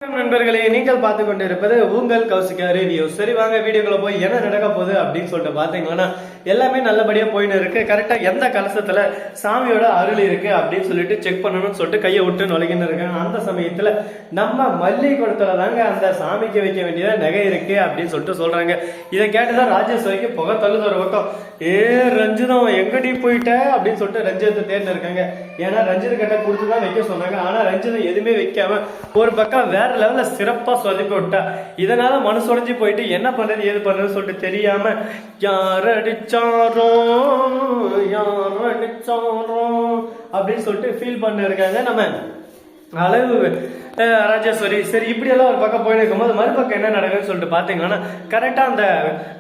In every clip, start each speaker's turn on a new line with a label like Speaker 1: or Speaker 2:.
Speaker 1: நண்பர்களே, நீங்கள் பார்த்து கொண்டு இருப்பது உங்கள் கௌசிகா ரிவ்யூ. சரி வாங்க வீடியோக்குள்ள போய் என்ன நடக்க போகுது அப்படின்னு சொல்லிட்டு பாத்தீங்கன்னா எல்லாமே நல்லபடியா போயின்னு இருக்கு. கரெக்டா எந்த கலசத்துல சாமியோட அருள் இருக்கு அப்படின்னு சொல்லிட்டு செக் பண்ணணும்னு சொல்லிட்டு கையை விட்டு நுழைகின்னு இருக்காங்க. அந்த சமயத்துல நம்ம மல்லி குடத்துல தாங்க அந்த சாமிக்கு வைக்க வேண்டிய நகை இருக்கு அப்படின்னு சொல்லிட்டு சொல்றாங்க. இதை கேட்டுதான் ராஜேஸ்வரிக்கு புகை தள்ளுது ஒரு பக்கம். ரஞ்சிதம் எங்கடி போயிட்ட அப்படின்னு சொல்லிட்டு ரஞ்சிதத்தை தேர்ந்து இருக்காங்க. ஏன்னா ரஞ்சித் கிட்ட கொடுத்துதான் வைக்க சொன்னாங்க. ஆனா ரஞ்சிதம் எதுவுமே வைக்காம ஒரு பக்கம் வேற லெவல்ல சிறப்பா சொதப்பி விட்டா. இதனால மனசு உடைஞ்சு போயிட்டு என்ன பண்றது ஏது பண்றது சொல்லிட்டு தெரியாம யார் அடிச்சாரோ அப்படின்னு சொல்லிட்டு ஃபீல் பண்ண இருக்காங்க நம்ம அளவு ராஜேஸ்வரி. சரி இப்படி எல்லாம் ஒரு பக்கம் போயிட்டு இருக்கும்போது மறுபக்கம் என்ன நடக்குதுன்னு சொல்லிட்டு பாத்தீங்கன்னா கரெக்டா அந்த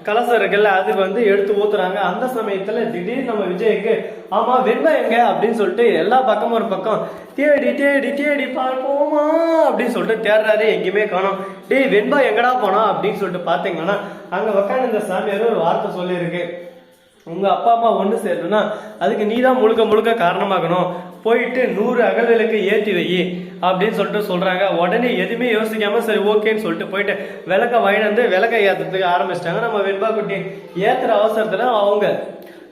Speaker 1: கலசம் இருக்குல்ல அது எடுத்து ஊத்துறாங்க. அந்த சமயத்துல திடீர்னு நம்ம விஜய்க்கு ஆமா வெண்பா எங்க அப்படின்னு சொல்லிட்டு எல்லா பக்கமும் ஒரு பக்கம் தேடி தேடி தேடி பார்ப்போமா அப்படின்னு சொல்லிட்டு தேடுறாரு. எங்கேயுமே காணோம். டேய் வெண்பா எங்கடா போனா அப்படின்னு சொல்லிட்டு பாத்தீங்கன்னா அங்க உட்காந்து இந்த சாமியார் ஒரு வார்த்தை சொல்லியிருக்கு. உங்க அப்பா அம்மா ஒண்ணு சேரணும்னா அதுக்கு நீதான் முழுக்க முழுக்க காரணமாகணும். போயிட்டு 100 அகல் விளக்கு ஏற்றி வை அப்படின்னு சொல்லிட்டு சொல்றாங்க. உடனே எதுவுமே யோசிக்காம சரி ஓகேன்னு சொல்லிட்டு போயிட்டு விளக்க வாங்கிட்டு விளக்க ஏத்துறதுக்கு ஆரம்பிச்சிட்டாங்க. நம்ம வெண்பா குட்டி ஏத்துற அவசரத்துல அவங்க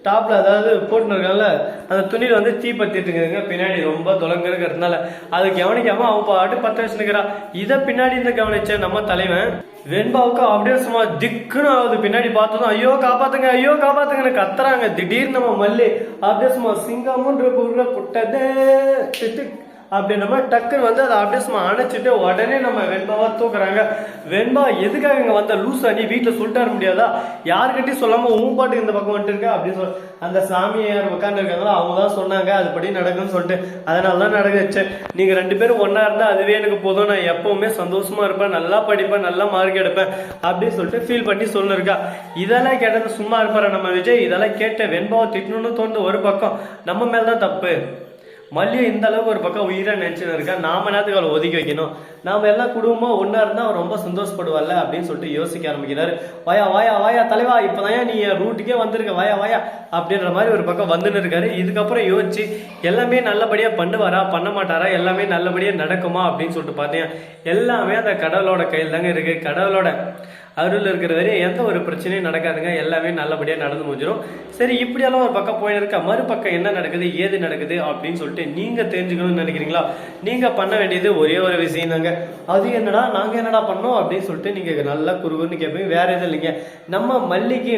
Speaker 1: டாப்ல அதாவது போட்டுன்னு இருக்காங்கல்ல அந்த துணியில தீ பத்திட்டு இருக்குதுங்க. பின்னாடி ரொம்ப தொலைங்கிறதுனால அது கவனிக்காம அவன் பாட்டு 10 வயசு நிக்கிறா. இதை பின்னாடி இருந்து கவனிச்ச நம்ம தலைவன் வெண்பாவுக்கு அப்படியே சும்மா திக்குன்னு ஆகுது. பின்னாடி பார்த்ததும் ஐயோ காப்பாத்துங்கன்னு கத்துறாங்க. திடீர்னு நம்ம மல்லி அப்படியே சும்மா சிங்கமுன்ற புட்டதே அப்படின்ற மாதிரி டக்குன்னு அதை அப்படியே சும்மா அணைச்சிட்டு உடனே நம்ம வெண்பாவா தூக்குறாங்க. வெண்பா எதுக்காக இங்க வந்த லூசா நீ வீட்டுல சொல்லிட்டு வர முடியாதா? யாருக்கிட்டையும் சொல்லாம உன் பாட்டுக்கு இந்த பக்கம் வந்துட்டு இருக்க அப்படின்னு சொல்லி அந்த சாமியார் உட்காந்து இருக்காங்களோ அவங்க தான் சொன்னாங்க அதுபடி நடக்குன்னு சொல்லிட்டு. அதனாலதான் நடந்துச்சு. நீங்க 2 பேரும் ஒன்னா இருந்தா அதுவே எனக்கு போதும். நான் எப்பவுமே சந்தோஷமா இருப்பேன், நல்லா படிப்பேன், நல்லா மார்க் எடுப்பேன் அப்படின்னு சொல்லிட்டு ஃபீல் பண்ணி சொல்லிருக்கா. இதெல்லாம் கேட்டது சும்மா இருப்பாரு நம்ம விஜய். இதெல்லாம் கேட்ட வெண்பாவை திட்டணும்னு தோணுது. ஒரு பக்கம் நம்ம மேலதான் தப்பு. மல்லியை இந்த அளவுக்கு ஒரு பக்கம் உயிரை நினைச்சுன்னு இருக்கா. நாம நேரத்துக்கு அவளை ஒதுக்கி வைக்கணும். நாம எல்லாம் குடும்பமா ஒன்னா இருந்தா அவர் ரொம்ப சந்தோஷப்படுவாள்ல அப்படின்னு சொல்லிட்டு யோசிக்க ஆரம்பிக்கிறாரு. வாயா தலைவா இப்பதான் நீ ரூட்டுக்கே வந்திருக்க வாயா அப்படின்ற மாதிரி ஒரு பக்கம் வந்துன்னு இருக்காரு. இதுக்கப்புறம் யோசிச்சு எல்லாமே நல்லபடியா பண்ணுவாரா பண்ண மாட்டாரா எல்லாமே நல்லபடியா நடக்குமா அப்படின்னு சொல்லிட்டு பார்த்தேன். எல்லாமே அந்த கடவுளோட கையில் தாங்க இருக்கு. கடவுளோட அருள் இருக்கிற வரையும் எந்த ஒரு பிரச்சனையும் நடக்காதுங்க. எல்லாமே நல்லபடியாக நடந்து முடிஞ்சிடும். சரி இப்படியெல்லாம் ஒரு பக்கம் போயிட்டு இருக்கா. மறுபக்கம் என்ன நடக்குது ஏது நடக்குது அப்படின்னு சொல்லிட்டு நீங்க தெரிஞ்சுக்கணும்னு நினைக்கிறீங்களா? நீங்க பண்ண வேண்டியது ஒரே ஒரு விஷயம் தாங்க. அது என்னடா நாங்க என்னடா பண்ணோம் அப்படின்னு சொல்லிட்டு நீங்க நல்லா குறுகுன்னு கேட்பீங்க. வேற எதுவும் இல்லைங்க. நம்ம மல்லிக்கு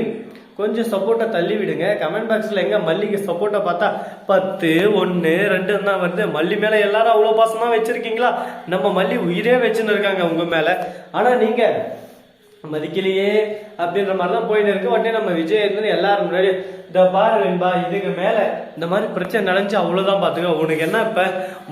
Speaker 1: கொஞ்சம் சப்போர்ட்டை தள்ளி விடுங்க. கமெண்ட் பாக்ஸ்ல எங்க மல்லிக்கு சப்போர்ட்டை பார்த்தா 10 1 2 தான் வருது. மல்லி மேல எல்லாரும் அவ்வளவு பாசமா வச்சிருக்கீங்களா? நம்ம மல்லி உயிரே வச்சுன்னு இருக்காங்க உங்க மேல. ஆனா நீங்க மதிக்கலையே அப்படின்ற மாதிரிதான் போயிட்டு இருக்கு. உடனே நம்ம விஜய் இருந்து எல்லாரும் முன்னாடி இந்த பாரு வெண்பா இதுக்கு மேல இந்த மாதிரி பிரச்சனை நடந்துச்சு அவ்வளவுதான் பாத்துக்க. உனக்கு என்ன இப்ப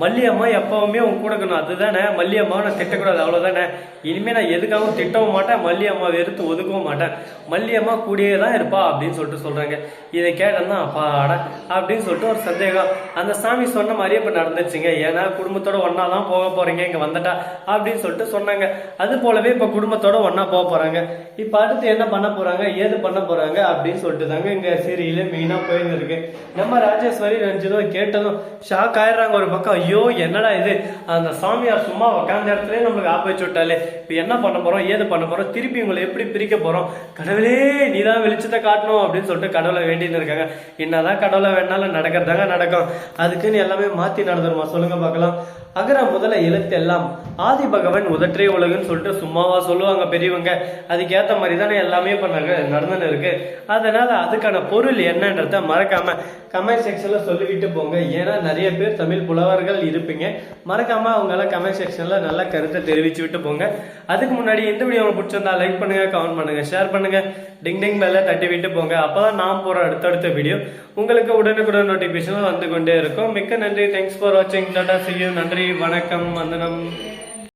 Speaker 1: மல்லியம்மா எப்பவுமே உன் கூட இருக்கணும் அதுதானே. மல்லியம்மாவை நான் திட்டக்கூடாது அவ்வளவுதானே. இனிமே நான் எதுக்காகவும் திட்டவும் மாட்டேன், மல்லியம்மா வெறுத்து ஒதுக்கவும் மாட்டேன். மல்லியம்மா கூடயே தான் இருப்பா அப்படின்னு சொல்லிட்டு சொல்றாங்க. இதை கேட்டதான் அப்பாடா அப்படின்னு சொல்லிட்டு ஒரு சந்தேகம். அந்த சாமி சொன்ன மாதிரியே இப்ப நடந்துச்சுங்க. ஏன்னா குடும்பத்தோட ஒன்னாதான் போக போறீங்க இங்க வந்துட்டா அப்படின்னு சொல்லிட்டு சொன்னாங்க. அது போலவே இப்ப குடும்பத்தோட ஒன்னா போக போறாங்க. இப்ப அடுத்து என்ன பண்ண போறாங்க ஏது பண்ண போறாங்க அப்படின்னு சொல்லிட்டு தாங்க இங்க சீரியல்ல மெயினா போயிருந்து இருக்கு. நம்ம ராஜேஸ்வரி ரஞ்சிதம் கேட்டதும் ஷாக் ஆயிடுறாங்க. ஒரு பக்கம் ஐயோ என்னடா இது அந்த சாமியார் சும்மா உட்காந்த இடத்துல நம்மளுக்கு ஆப்ப வச்சு விட்டாலே இப்ப என்ன பண்ண போறோம் ஏது பண்ண போறோம் திருப்பி உங்களை எப்படி பிரிக்க போறோம் கடவுளே நீதான் வெளிச்சத்தை காட்டணும் அப்படின்னு சொல்லிட்டு கடவுளை வேண்டின்னு இருக்காங்க. என்னதான் கடவுளை வேணாலும் நடக்கிறதாங்க நடக்கும். அதுக்குன்னு எல்லாமே மாத்தி நடந்துருமா சொல்லுங்க பார்க்கலாம். அகர முதல எழுத்து எல்லாம் ஆதி பகவன் உதற்றே உலகுன்னு சொல்லிட்டு சும்மாவா சொல்லுவாங்க பெரியவங்க. அதுக்கேற்ற மாதிரி தானே எல்லாமே இப்ப நடந்துன்னு இருக்கு. அதனால அதுக்கான பொருள் என்னன்றத மறக்காம கமெண்ட் செக்ஷன்ல சொல்லிக்கிட்டு போங்க. ஏன்னா நிறைய பேர் தமிழ் புலவர்கள் இருப்பீங்க. மறக்காம அவங்க எல்லாம் கமெண்ட் செக்ஷன்ல நல்ல கருத்தை தெரிவிச்சு விட்டு போங்க. அதுக்கு முன்னாடி இந்த வீடியோ உங்களுக்கு பிடிச்சிருந்தா லைக் பண்ணுங்க, கமெண்ட் பண்ணுங்க, ஷேர் பண்ணுங்க, டிங் டிங் மேல தட்டி விட்டு போங்க. அப்பதான் நான் போற அடுத்தடுத்த வீடியோ உங்களுக்கு உடனுக்குடன் நோட்டிபிகேஷன் வந்து கொண்டே இருக்கும். மிக்க நன்றி. தேங்க்ஸ் ஃபார் வாட்சிங். Tata, see you. நன்றி, வணக்கம், வந்தனம்.